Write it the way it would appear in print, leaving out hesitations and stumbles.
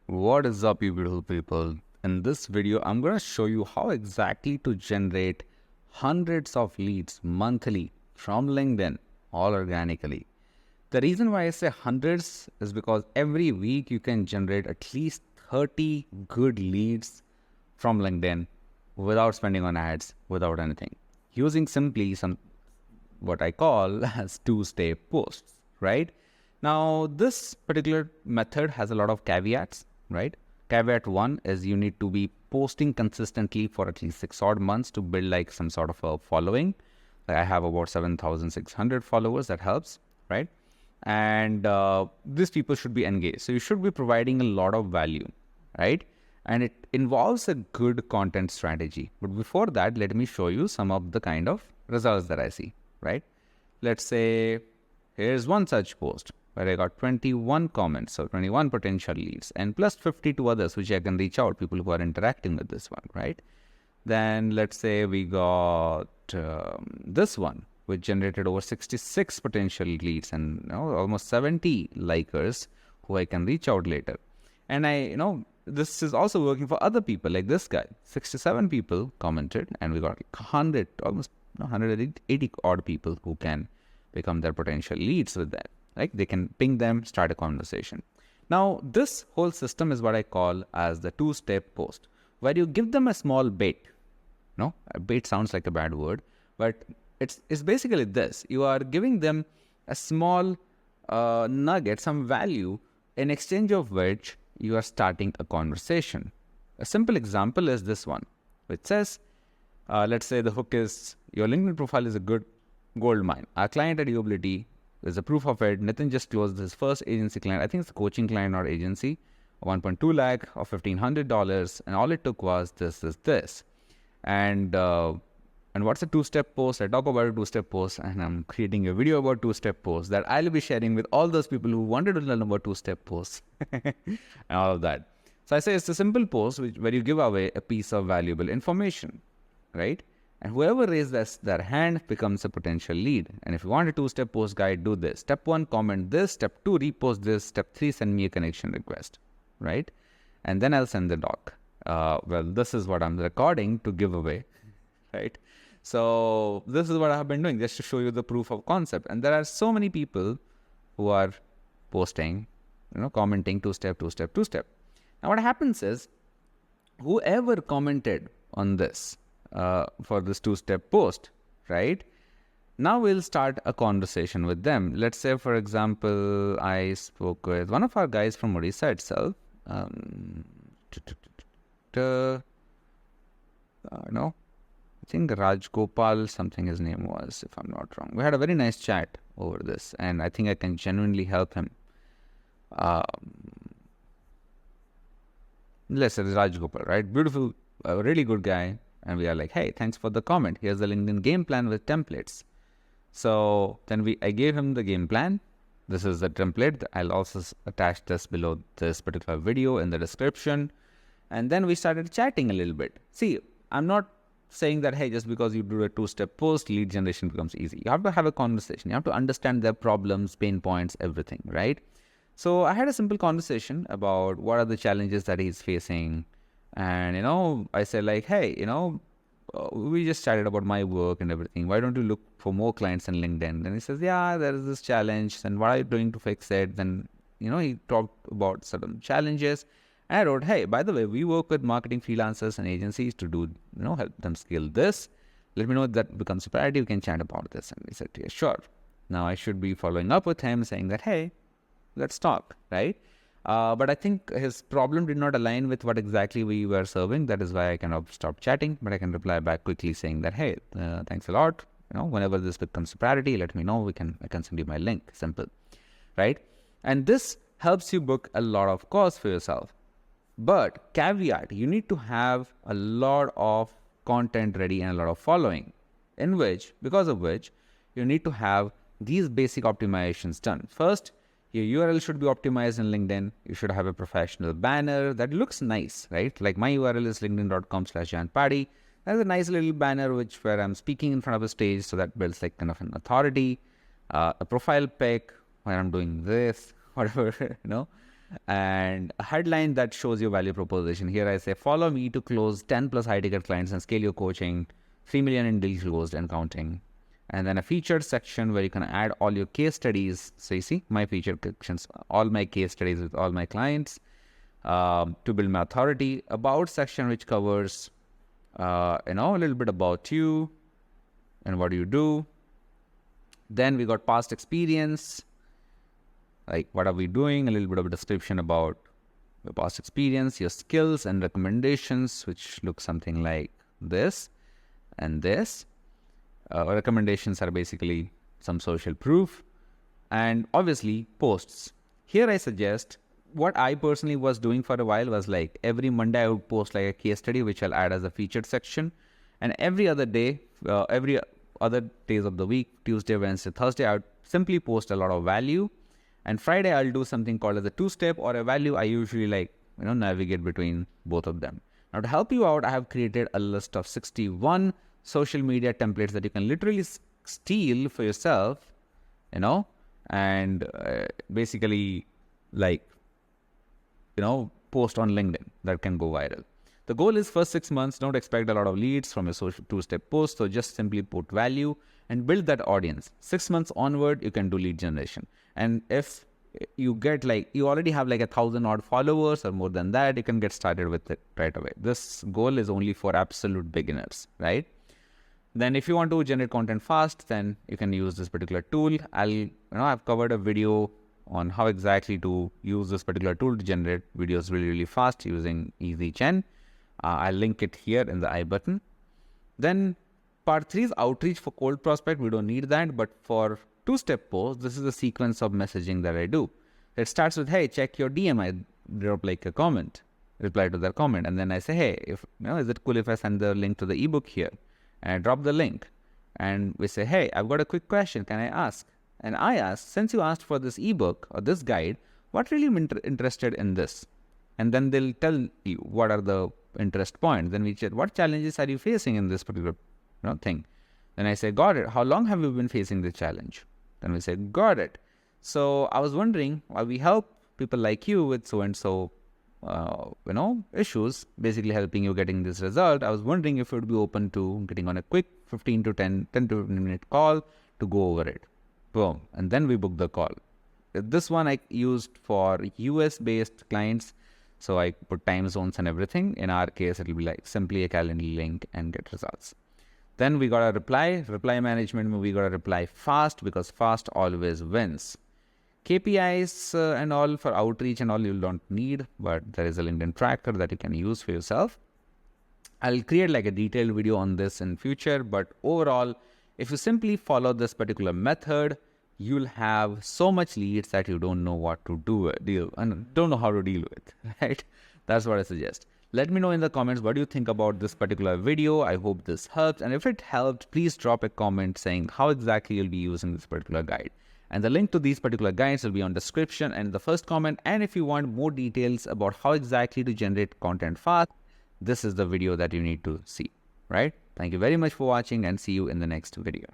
What is up, you beautiful people? In this video, I'm going to show you how exactly to generate hundreds of leads monthly from LinkedIn, all organically. The reason why I say hundreds is because every week you can generate at least 30 good leads from LinkedIn without spending on ads, without anything, using simply some what I call as two-step posts, right? Now, this particular method has a lot of caveats, right? Caveat one is you need to be posting consistently for at least 6 odd months to build like some sort of a following. Like I have about 7,600 followers. That helps, right? And these people should be engaged. So you should be providing a lot of value, right? And it involves a good content strategy. But before that, let me show you some of the kind of results that I see, right? Let's say here's one such post where I got 21 comments, so 21 potential leads, and plus 52 others which I can reach out, people who are interacting with this one, right? Then let's say we got this one, which generated over 66 potential leads and almost 70 likers who I can reach out later. And this is also working for other people like this guy. 67 people commented, and we got 100, almost 180 odd people who can become their potential leads with that. Like they can ping them, start a conversation. Now, this whole system is what I call as the two-step post, where you give them a small bait. No, a bait sounds like a bad word, but it's basically this. You are giving them a small nugget, some value, in exchange of which you are starting a conversation. A simple example is this one, which says, let's say the hook is, your LinkedIn profile is a good gold mine. Our client at Uability is a proof of it. Nitin just closed his first agency client. I think it's a coaching client or agency, 1.2 lakh or $1,500. And all it took was this. And what's a two-step post? I talk about a two-step post, and I'm creating a video about two-step posts that I'll be sharing with all those people who wanted to learn about two-step posts and all of that. So I say it's a simple post where you give away a piece of valuable information, right? And whoever raises their hand becomes a potential lead. And if you want a two-step post guide, do this. Step 1, comment this. Step 2, repost this. Step 3, send me a connection request, right? And then I'll send the doc. Well, this is what I'm recording to give away, right? So this is what I have been doing just to show you the proof of concept. And there are so many people who are posting, commenting two-step. Now what happens is whoever commented on this, for this two-step post, right? Now we'll start a conversation with them. Let's say, for example, I spoke with one of our guys from Odisha itself. I think Raj Gopal, something his name was, if I'm not wrong. We had a very nice chat over this, and I think I can genuinely help him. Let's say Raj Gopal, right? Beautiful, really good guy. And we are like, hey, thanks for the comment. Here's the LinkedIn game plan with templates. So then I gave him the game plan. This is the template. I'll also attach this below this particular video in the description. And then we started chatting a little bit. See, I'm not saying that, hey, just because you do a two-step post, lead generation becomes easy. You have to have a conversation. You have to understand their problems, pain points, everything, right? So I had a simple conversation about what are the challenges that he's facing. And, I said like, hey, we just chatted about my work and everything. Why don't you look for more clients in LinkedIn? And he says, yeah, there is this challenge. And what are you doing to fix it? Then, he talked about certain challenges. And I wrote, hey, by the way, we work with marketing freelancers and agencies to do, help them scale this. Let me know if that becomes a priority. We can chat about this. And he said, yeah, sure. Now I should be following up with him saying that, hey, let's talk, right? But I think his problem did not align with what exactly we were serving. That is why I kind of stopped chatting, but I can reply back quickly saying that, hey, thanks a lot. Whenever this becomes a priority, let me know. I can send you my link. Simple, right? And this helps you book a lot of calls for yourself. But caveat, you need to have a lot of content ready and a lot of following, because of which you need to have these basic optimizations done. First, your URL should be optimized in LinkedIn. You should have a professional banner that looks nice, right? Like my URL is linkedin.com/JayanPaddy. There's a nice little banner where I'm speaking in front of a stage, so that builds like kind of an authority. A profile pic where I'm doing this, whatever, and a headline that shows your value proposition. Here I say, follow me to close 10 plus high ticket clients and scale your coaching, 3 million in deals closed and counting. And then a featured section where you can add all your case studies. So you see my featured sections, all my case studies with all my clients to build my authority. About section which covers, a little bit about you and what do you do. Then we got past experience, like what are we doing, a little bit of a description about your past experience, your skills and recommendations, which look something like this and this. Recommendations are basically some social proof, and obviously posts. Here I suggest, what I personally was doing for a while was like every Monday I would post like a case study, which I'll add as a featured section. And every other day, every other days of the week, Tuesday, Wednesday, Thursday, I would simply post a lot of value. And Friday, I'll do something called as a two-step or a value. I usually navigate between both of them. Now to help you out, I have created a list of 61 social media templates that you can literally steal for yourself, and basically post on LinkedIn that can go viral. The goal is first 6 months, don't expect a lot of leads from your social two-step post. So just simply put value and build that audience. 6 months onward, you can do lead generation. And if you get you already have 1,000 odd followers or more than that, you can get started with it right away. This goal is only for absolute beginners, right? Then if you want to generate content fast, then you can use this particular tool. I've covered a video on how exactly to use this particular tool to generate videos really, really fast using EasyGen. I'll link it here in the I button. Then part 3 is outreach for cold prospect. We don't need that, but for two-step post, this is a sequence of messaging that I do. It starts with, hey, check your DM. I drop a comment, reply to their comment. And then I say, hey, is it cool if I send the link to the ebook here? And I drop the link and we say, hey, I've got a quick question. Can I ask? And I ask, since you asked for this ebook or this guide, what really interested in this? And then they'll tell you what are the interest points. Then we check, what challenges are you facing in this particular thing? Then I say, got it. How long have you been facing the challenge? Then we say, got it. So I was wondering, while we help people like you with so-and-so, issues, basically helping you getting this result, I was wondering if you would be open to getting on a quick 10 to 15 minute call to go over it. Boom. And then we book the call. This one I used for US based clients. So I put time zones and everything. In our case, it'll be simply a calendar link and get results. Then we got a reply management. We got to reply fast because fast always wins. KPIs and all for outreach and all you don't need, but there is a LinkedIn tracker that you can use for yourself. I'll create a detailed video on this in future, but overall, if you simply follow this particular method, you'll have so much leads that you don't know what to don't know how to deal with, right? That's what I suggest. Let me know in the comments, what do you think about this particular video? I hope this helped. And if it helped, please drop a comment saying how exactly you'll be using this particular guide. And the link to these particular guides will be on description and the first comment. And if you want more details about how exactly to generate content fast, this is the video that you need to see, right? Thank you very much for watching and see you in the next video.